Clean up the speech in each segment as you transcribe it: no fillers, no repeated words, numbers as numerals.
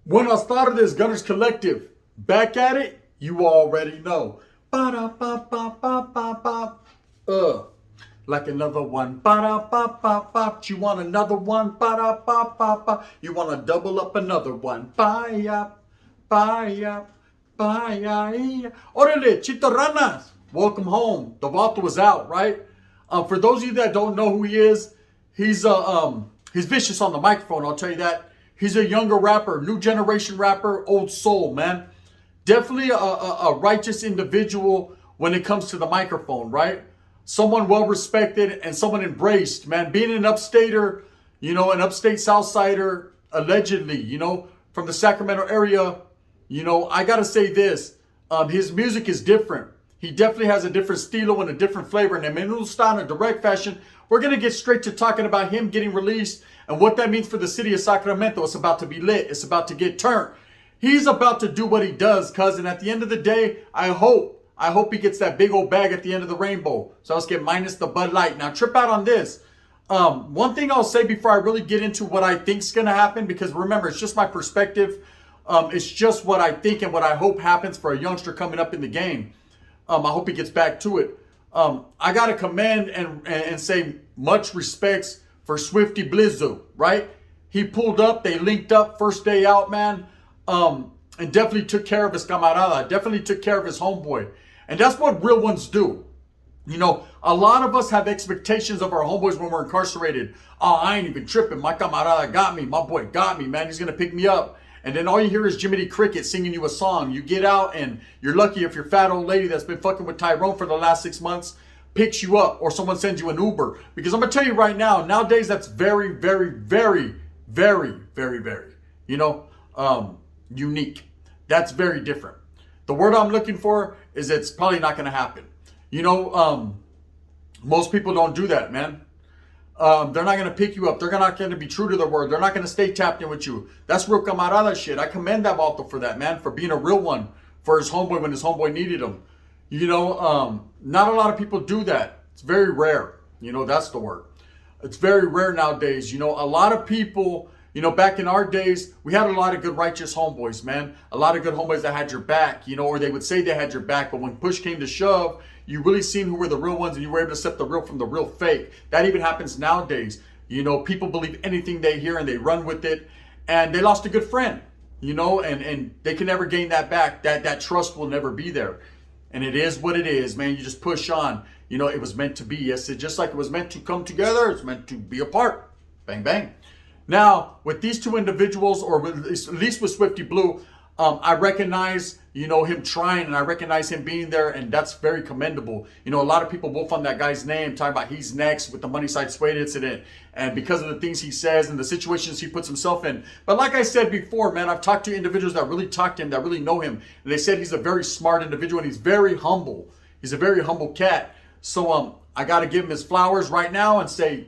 Buenas tardes, Gunners Collective. Back at it, you already know. Ba-da-ba-ba-ba-ba-ba. Like another one. Ba-da-ba-ba-ba. You want another one? Ba-da-ba-ba-ba. You want to double up another one? Ba-ya, ba-ya, ba-ya. Orale, Chito, Ranas. Welcome home. The vato was out, right? For those of you that don't know who he is, he's vicious on the microphone, I'll tell you that. He's a younger rapper, new generation rapper, old soul, man. Definitely a righteous individual when it comes to the microphone, right? Someone well respected and someone embraced, man. Being an upstater, an upstate Southsider, allegedly, from the Sacramento area, I gotta say this. His music is different. He definitely has a different stilo and a different flavor. And in a direct fashion, we're gonna get straight to talking about him getting released and what that means for the city of Sacramento. It's about to be lit. It's about to get turned. He's about to do what he does, cousin. At the end of the day, I hope he gets that big old bag at the end of the rainbow. So let's get minus the Bud Light. Now, trip out on this. One thing I'll say before I really get into what I think is going to happen, because remember, it's just my perspective. It's just what I think and what I hope happens for a youngster coming up in the game. I hope he gets back to it. I got to commend and say much respects for Swifty Blizzo, right? He pulled up, they linked up first day out, man. And definitely took care of his camarada, definitely took care of his homeboy. And that's what real ones do. A lot of us have expectations of our homeboys when we're incarcerated. Oh, I ain't even tripping. My camarada got me. My boy got me, man. He's going to pick me up. And then all you hear is Jiminy Cricket singing you a song. You get out and you're lucky if your fat old lady that's been fucking with Tyrone for the last 6 months picks you up or someone sends you an Uber. Because I'm going to tell you right now, nowadays that's very, very, very, very, very, very, unique. That's very different. The word I'm looking for is it's probably not going to happen. Most people don't do that, man. They're not going to pick you up. They're not going to be true to their word. They're not going to stay tapped in with you. That's real camarada shit. I commend that vato for that, man, for being a real one for his homeboy when his homeboy needed him. Not a lot of people do that. It's very rare. That's the word. It's very rare nowadays. A lot of people, back in our days, we had a lot of good righteous homeboys, man. A lot of good homeboys that had your back, or they would say they had your back. But when push came to shove, you really seen who were the real ones and you were able to separate the real from the real fake. That even happens nowadays. People believe anything they hear and they run with it. And they lost a good friend, and they can never gain that back. That trust will never be there. And it is what it is, man. You just push on. It was meant to be. Yes, it just like it was meant to come together, it's meant to be apart. Bang, bang. Now, with these two individuals, or at least with Swifty Blue, I recognize, him trying, and I recognize him being there, and that's very commendable. A lot of people wolf on that guy's name, talking about he's next with the Money Side Suede incident, and because of the things he says and the situations he puts himself in. But like I said before, man, I've talked to individuals that really talk to him, that really know him, and they said he's a very smart individual, and he's very humble. He's a very humble cat. So I got to give him his flowers right now and say,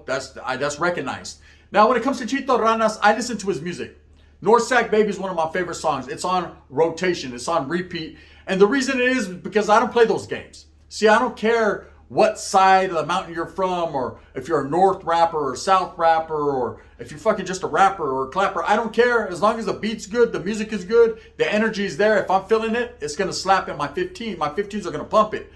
that's recognized. Now, when it comes to Chito Ranas, I listen to his music. North Sac Baby is one of my favorite songs. It's on rotation. It's on repeat. And the reason it is because I don't play those games. See, I don't care what side of the mountain you're from, or if you're a North rapper or South rapper, or if you're fucking just a rapper or a clapper. I don't care. As long as the beat's good, the music is good, the energy is there. If I'm feeling it, it's going to slap in my 15. My 15s are going to pump it.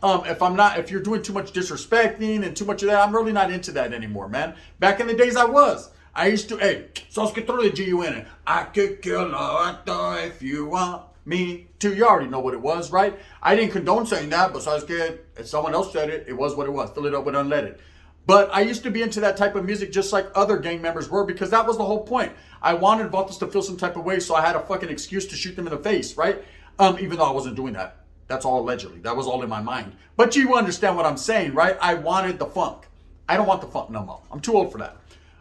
If you're doing too much disrespecting and too much of that, I'm really not into that anymore, man. Back in the days I was. I used to, sos que throw the G-U-N. I could kill a vato if you want me to. You already know what it was, right? I didn't condone saying that, but sos que if someone else said it, it was what it was. Fill it up with unleaded. But I used to be into that type of music just like other gang members were, because that was the whole point. I wanted vatos to feel some type of way, so I had a fucking excuse to shoot them in the face, right? Even though I wasn't doing that. That's all allegedly. That was all in my mind. But you understand what I'm saying, right? I wanted the funk. I don't want the funk no more. I'm too old for that.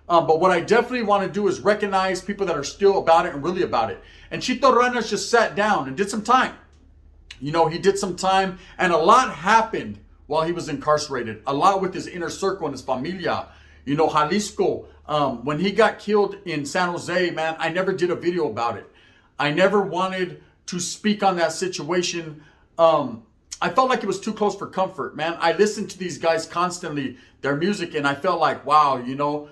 But what I definitely want to do is recognize people that are still about it and really about it. And Chito Ranas just sat down and did some time. He did some time, and a lot happened while he was incarcerated, a lot with his inner circle and his familia. You know, Jalisco, when he got killed in San Jose, man, I never did a video about it. I never wanted to speak on that situation. I felt like it was too close for comfort, man. I listened to these guys constantly, their music, and I felt like, wow, you know,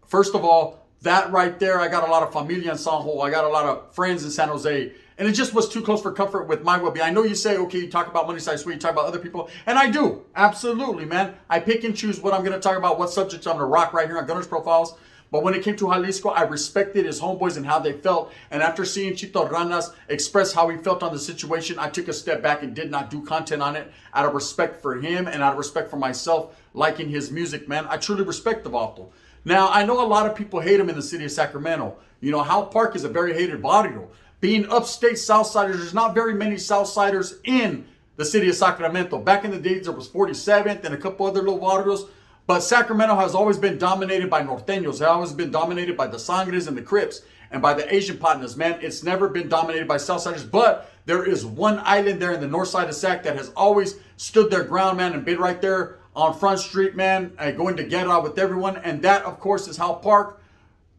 first of all, that right there, I got a lot of familia in San Jose. I got a lot of friends in San Jose. And it just was too close for comfort with my well-being. I know you say, okay, you talk about Money Side Sweet, you talk about other people. And I do. Absolutely, man. I pick and choose what I'm going to talk about, what subjects I'm going to rock right here on Gunners Profiles. But when it came to Jalisco, I respected his homeboys and how they felt. And after seeing Chito Ranas express how he felt on the situation, I took a step back and did not do content on it out of respect for him and out of respect for myself, liking his music, man. I truly respect the vato. Now, I know a lot of people hate him in the city of Sacramento. You know, Howell Park is a very hated barrio. Being upstate Southsiders, there's not very many Southsiders in the city of Sacramento. Back in the days, there was 47th and a couple other little barrios. But Sacramento has always been dominated by Norteños. It has always been dominated by the Sangres and the Crips and by the Asian partners, man. It's never been dominated by Southsiders. But there is one island there in the north side of Sac that has always stood their ground, man, and been right there on Front Street, man, going to get out with everyone. And that, of course, is Howell Park.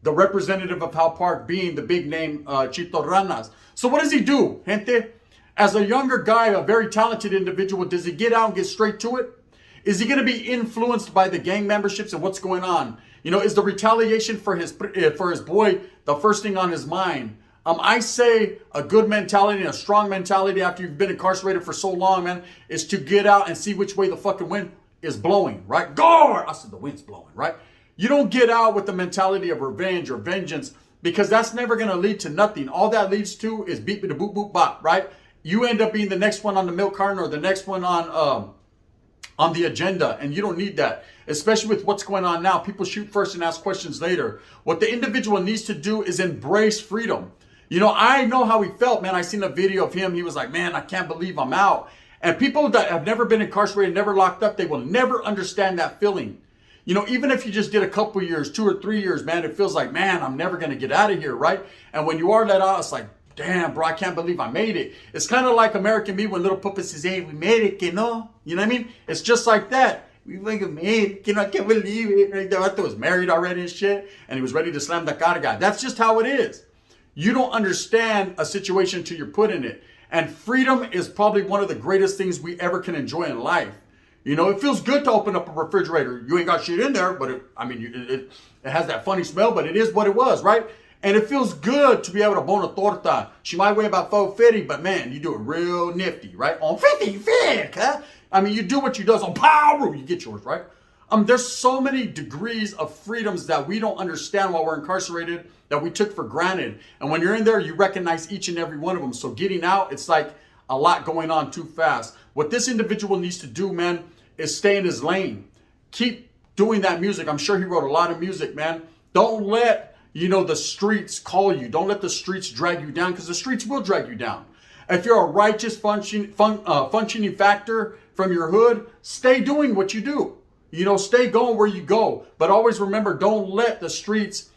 The representative of Howell Park being the big name, Chito Ranas. So what does he do, gente? As a younger guy, a very talented individual, does he get out and get straight to it? Is he going to be influenced by the gang memberships and what's going on? You know, is the retaliation for his boy the first thing on his mind? I say a good mentality and a strong mentality after you've been incarcerated for so long, man, is to get out and see which way the fucking wind is blowing, right? Gore! I said the wind's blowing, right? You don't get out with the mentality of revenge or vengeance because that's never going to lead to nothing. All that leads to is beep, beep, boop, boop, bop, right? You end up being the next one on the milk carton or the next one on the agenda, and you don't need that, especially with what's going on now. People shoot first and ask questions later. What the individual needs to do is embrace freedom. You know, I know how he felt, man. I seen a video of him. He was like, man, I can't believe I'm out. And people that have never been incarcerated, never locked up, they will never understand that feeling. You know, even if you just did a couple years, 2 or 3 years, man, it feels like, man, I'm never going to get out of here, right? And when you are let out, it's like, damn, bro, I can't believe I made it. It's kind of like American Me when Little Puppet says, hey, we made it, you know? You know what I mean? It's just like that. We fucking made it, I can't believe it. Right? The vato was married already and shit, and he was ready to slam the cara guy. That's just how it is. You don't understand a situation until you're put in it. And freedom is probably one of the greatest things we ever can enjoy in life. You know, it feels good to open up a refrigerator. You ain't got shit in there, but it has that funny smell, but it is what it was, right? And it feels good to be able to bone a torta. She might weigh about 450, but man, you do it real nifty, right? On 50, huh? I mean, you do what you does on power, you get yours, right? There's so many degrees of freedoms that we don't understand while we're incarcerated that we took for granted. And when you're in there, you recognize each and every one of them. So getting out, it's like a lot going on too fast. What this individual needs to do, man, is stay in his lane. Keep doing that music. I'm sure he wrote a lot of music, man. Don't let, you know, the streets call you. Don't let the streets drag you down, because the streets will drag you down. If you're a righteous functioning factor from your hood, stay doing what you do. You know, stay going where you go. But always remember, don't let the streets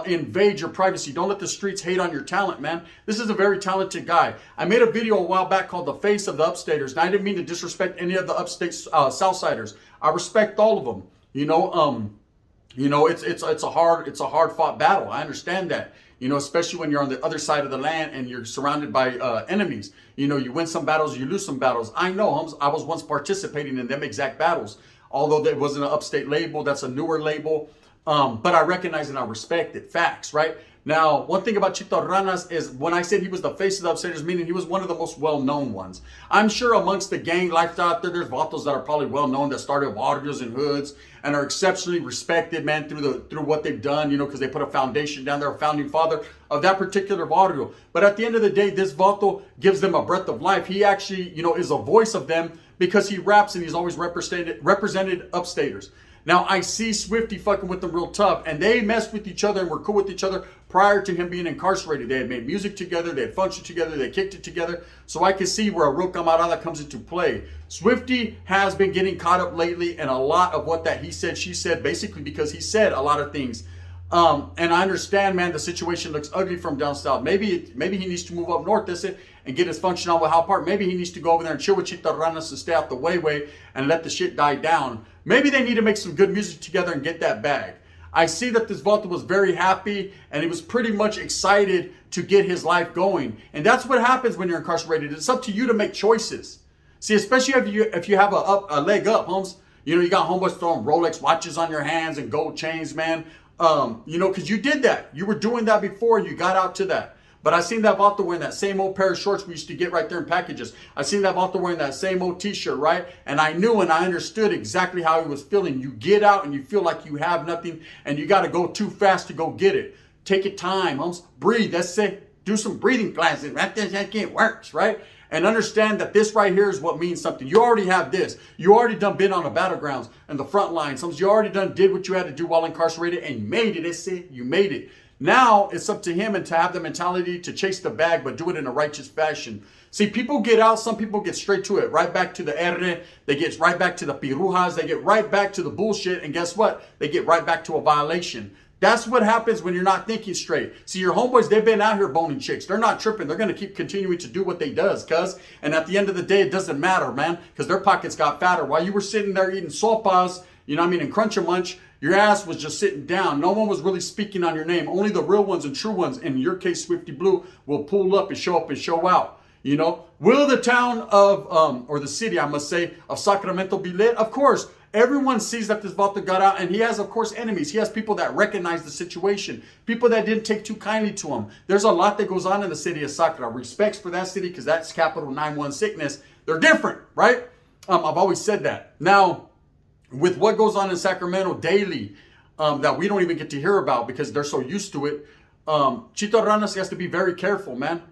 invade your privacy. Don't let the streets hate on your talent, man. This is a very talented guy. I made a video a while back called The Face of the Upstaters. And I didn't mean to disrespect any of the upstate Southsiders. I respect all of them. You know, it's a hard fought battle. I understand that. You know, especially when you're on the other side of the land and you're surrounded by enemies. You know, you win some battles, you lose some battles. I know, Holmes, I was once participating in them exact battles. Although that wasn't an upstate label, that's a newer label. But I recognize and I respect it. Facts, right? Now, one thing about Chito Ranas is when I said he was the face of the upstaters, meaning he was one of the most well-known ones. I'm sure amongst the gang life out there, there's vatos that are probably well-known that started barrios and hoods and are exceptionally respected, man, through what they've done, you know, because they put a foundation down there, a founding father of that particular barrio. But at the end of the day, this vato gives them a breath of life. He actually, you know, is a voice of them because he raps and he's always represented upstaters. Now, I see Swifty fucking with them real tough, and they messed with each other and were cool with each other prior to him being incarcerated. They had made music together, they had functioned together, they kicked it together, so I can see where a real camarada comes into play. Swifty has been getting caught up lately in a lot of what that he said, she said, basically because he said a lot of things. And I understand, man, the situation looks ugly from down south. Maybe he needs to move up north, that's it, and get his function on with how part. Maybe he needs to go over there and chill with Chito Ranas and stay out the way and let the shit die down. Maybe they need to make some good music together and get that bag. I see that this Vato was very happy and he was pretty much excited to get his life going. And that's what happens when you're incarcerated. It's up to you to make choices. See, especially if you have a leg up, Holmes. You know, you got homeboys throwing Rolex watches on your hands and gold chains, man. You know, because you did that. You were doing that before and you got out to that. But I seen that Vato wearing that same old pair of shorts we used to get right there in packages. I seen that Vato wearing that same old t-shirt, right? And I knew and I understood exactly how he was feeling. You get out and you feel like you have nothing and you got to go too fast to go get it. Take your time, Holmes. Breathe. That's it. Do some breathing classes. That works, right? And understand that this right here is what means something. You already have this. You already done been on the battlegrounds and the front lines. You already done did what you had to do while incarcerated and you made it. That's it. You made it. Now it's up to him and to have the mentality to chase the bag, but do it in a righteous fashion. See, people get out. Some people get straight to it, right back to the R. They get right back to the pirujas. They get right back to the bullshit. And guess what? They get right back to a violation. That's what happens when you're not thinking straight. See, your homeboys, they've been out here boning chicks. They're not tripping. They're going to keep continuing to do what they does, cuz. And at the end of the day, it doesn't matter, man, because their pockets got fatter. While you were sitting there eating sopas, you know what I mean, and Crunch-a-Munch, your ass was just sitting down. No one was really speaking on your name. Only the real ones and true ones, in your case, Swifty Blue, will pull up and show out. You know, will the town of, or the city, I must say, of Sacramento be lit? Of course. Everyone sees that this Vato got out, and he has, of course, enemies. He has people that recognize the situation, people that didn't take too kindly to him. There's a lot that goes on in the city of Sacra. Respects for that city because that's capital 9-1 sickness. They're different, right? I've always said that. Now, with what goes on in Sacramento daily that we don't even get to hear about because they're so used to it, Chito Ranas has to be very careful, man.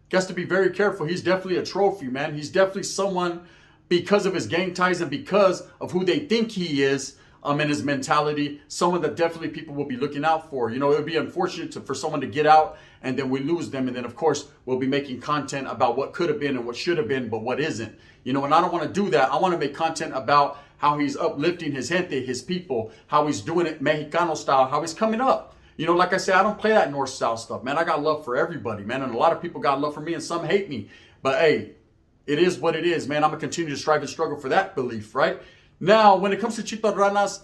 He has to be very careful. He's definitely a trophy, man. He's definitely someone, because of his gang ties and because of who they think he is and his mentality, someone that definitely people will be looking out for. You know, it would be unfortunate for someone to get out and then we lose them. And then, of course, we'll be making content about what could have been and what should have been, but what isn't. You know, and I don't want to do that. I want to make content about how he's uplifting his gente, his people, how he's doing it Mexicano style, how he's coming up. You know, like I said, I don't play that north-south stuff, man. I got love for everybody, man. And a lot of people got love for me and some hate me. But, hey, it is what it is, man. I'm going to continue to strive and struggle for that belief, right? Now, when it comes to Chito Ranas,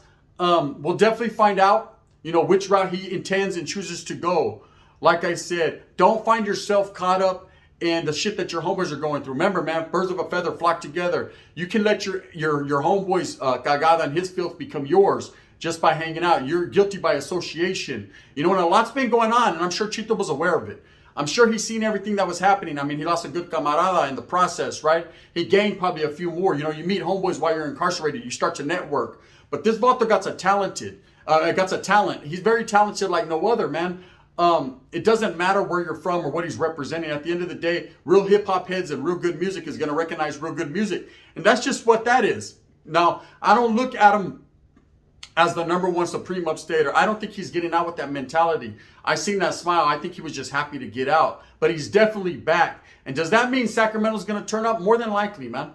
we'll definitely find out, you know, which route he intends and chooses to go. Like I said, don't find yourself caught up in the shit that your homeboys are going through. Remember, man, birds of a feather flock together. You can let your homeboy's cagada and his filth become yours just by hanging out. You're guilty by association. You know, and a lot's been going on, and I'm sure Chito was aware of it. I'm sure he's seen everything that was happening. I mean, he lost a good camarada in the process, right? He gained probably a few more. You know, you meet homeboys while you're incarcerated. You start to network. But this Vato got a talent. He's very talented like no other, man. It doesn't matter where you're from or what he's representing. At the end of the day, real hip-hop heads and real good music is going to recognize real good music. And that's just what that is. Now, I don't look at him as the #1 supreme upstater. I don't think he's getting out with that mentality. I seen that smile. I think he was just happy to get out. But he's definitely back. And does that mean Sacramento's going to turn up? More than likely, man.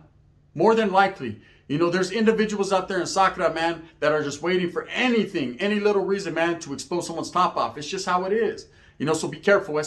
More than likely. You know, there's individuals out there in Sacra, man, that are just waiting for anything, any little reason, man, to expose someone's top off. It's just how it is. You know, so be careful.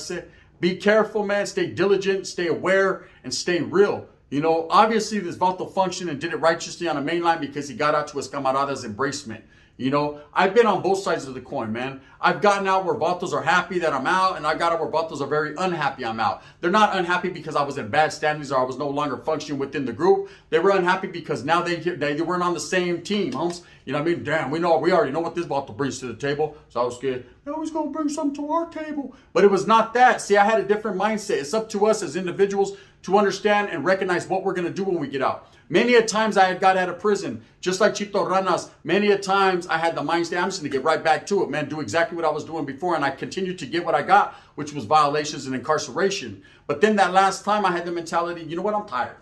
Be careful, man. Stay diligent, stay aware, and stay real. You know, obviously this Vato functioned and did it righteously on the main line because he got out to his camarada's embracement. You know, I've been on both sides of the coin, man. I've gotten out where Vatos are happy that I'm out, and I got out where Vatos are very unhappy I'm out. They're not unhappy because I was in bad standings or I was no longer functioning within the group. They were unhappy because now they weren't on the same team, Holmes. You know what I mean? Damn, we already know what this Vato brings to the table. So I was scared, now he's going to bring something to our table. But it was not that. See, I had a different mindset. It's up to us as individuals to understand and recognize what we're going to do when we get out. Many a times I had got out of prison, just like Chito Ranas. Many a times I had the mindset, I'm just going to get right back to it, man. Do exactly what I was doing before, and I continued to get what I got, which was violations and incarceration. But then that last time I had the mentality, you know what, I'm tired.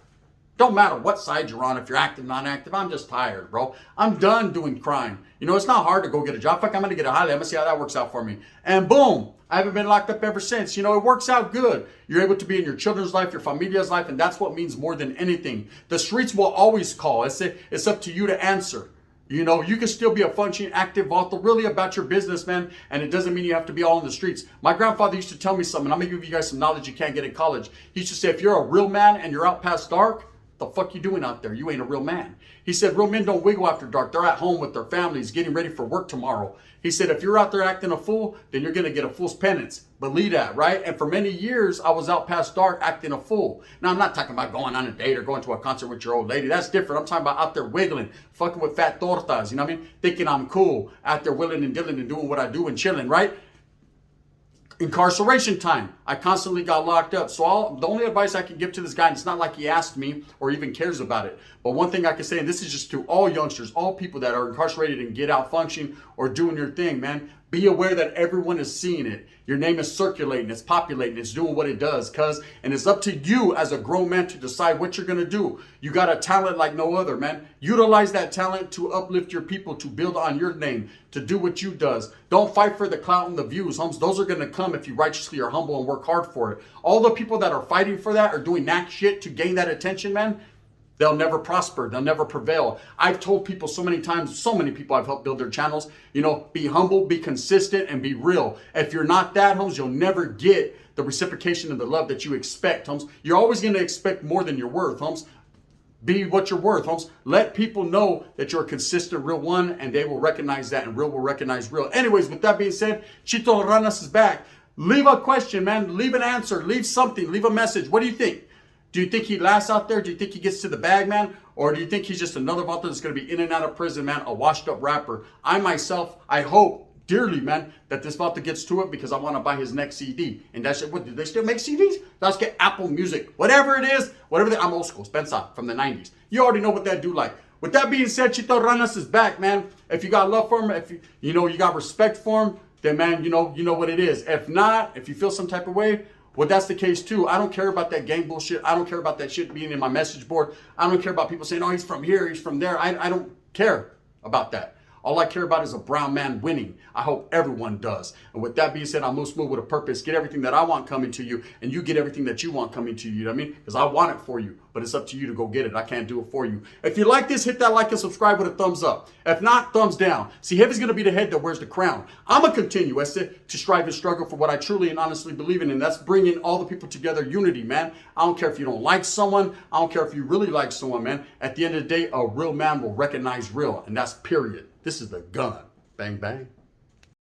Don't matter what side you're on, if you're active, non-active, I'm just tired, bro. I'm done doing crime. You know, it's not hard to go get a job. Fuck, I'm going to get a highlight. I'm going to see how that works out for me. And boom, I haven't been locked up ever since. You know, it works out good. You're able to be in your children's life, your familia's life, and that's what means more than anything. The streets will always call. It's up to you to answer. You know, you can still be a functioning, active author, really about your business, man. And it doesn't mean you have to be all in the streets. My grandfather used to tell me something. I'm going to give you guys some knowledge you can't get in college. He used to say, if you're a real man and you're out past dark, the fuck you doing out there? You ain't a real man. He said, real men don't wiggle after dark. They're at home with their families, getting ready for work tomorrow. He said, if you're out there acting a fool, then you're going to get a fool's penance. Believe that, right? And for many years, I was out past dark acting a fool. Now, I'm not talking about going on a date or going to a concert with your old lady. That's different. I'm talking about out there wiggling, fucking with fat tortas, you know what I mean? Thinking I'm cool, out there willing and dealing and doing what I do and chilling, right? Incarceration time. I constantly got locked up. So the only advice I can give to this guy, and it's not like he asked me or even cares about it, but one thing I can say, and this is just to all youngsters, all people that are incarcerated and get out functioning or doing your thing, man, be aware that everyone is seeing it. Your name is circulating, it's populating, it's doing what it does, and it's up to you as a grown man to decide what you're going to do. You got a talent like no other, man. Utilize that talent to uplift your people, to build on your name, to do what you does. Don't fight for the clout and the views, homes. Those are going to come if you righteously are humble and work hard for it. All the people that are fighting for that are doing that shit to gain that attention, man. They'll never prosper. They'll never prevail. I've told people so many times, so many people I've helped build their channels, you know, be humble, be consistent, and be real. If you're not that, homes, you'll never get the reciprocation and the love that you expect, homes. You're always going to expect more than you're worth, homes. Be what you're worth, homes. Let people know that you're a consistent, real one, and they will recognize that, and real will recognize real. Anyways, with that being said, Chito Ranas is back. Leave a question, man. Leave an answer. Leave something. Leave a message. What do you think? Do you think he lasts out there? Do you think he gets to the bag, man? Or do you think he's just another vato that's going to be in and out of prison, man? A washed up rapper. I myself, I hope dearly, man, that this vato gets to it because I want to buy his next CD. And that's it. What, do they still make CDs? Let's get Apple Music. Whatever it is, I'm old school. Spencer from the 90s. You already know what that do like. With that being said, Chito Ranas is back, man. If you got love for him, if you know you got respect for him, then, man, you know what it is. If not, if you feel some type of way, well, that's the case too. I don't care about that gang bullshit. I don't care about that shit being in my message board. I don't care about people saying, oh, he's from here, he's from there. I don't care about that. All I care about is a brown man winning. I hope everyone does. And with that being said, I'm move smooth with a purpose. Get everything that I want coming to you, and you get everything that you want coming to you. You know what I mean? Because I want it for you, but it's up to you to go get it. I can't do it for you. If you like this, hit that like and subscribe with a thumbs up. If not, thumbs down. See, heavy's going to be the head that wears the crown. I'm going to continue, to strive and struggle for what I truly and honestly believe in, and that's bringing all the people together, unity, man. I don't care if you don't like someone. I don't care if you really like someone, man. At the end of the day, a real man will recognize real, and that's period. This is the gun. Bang, bang.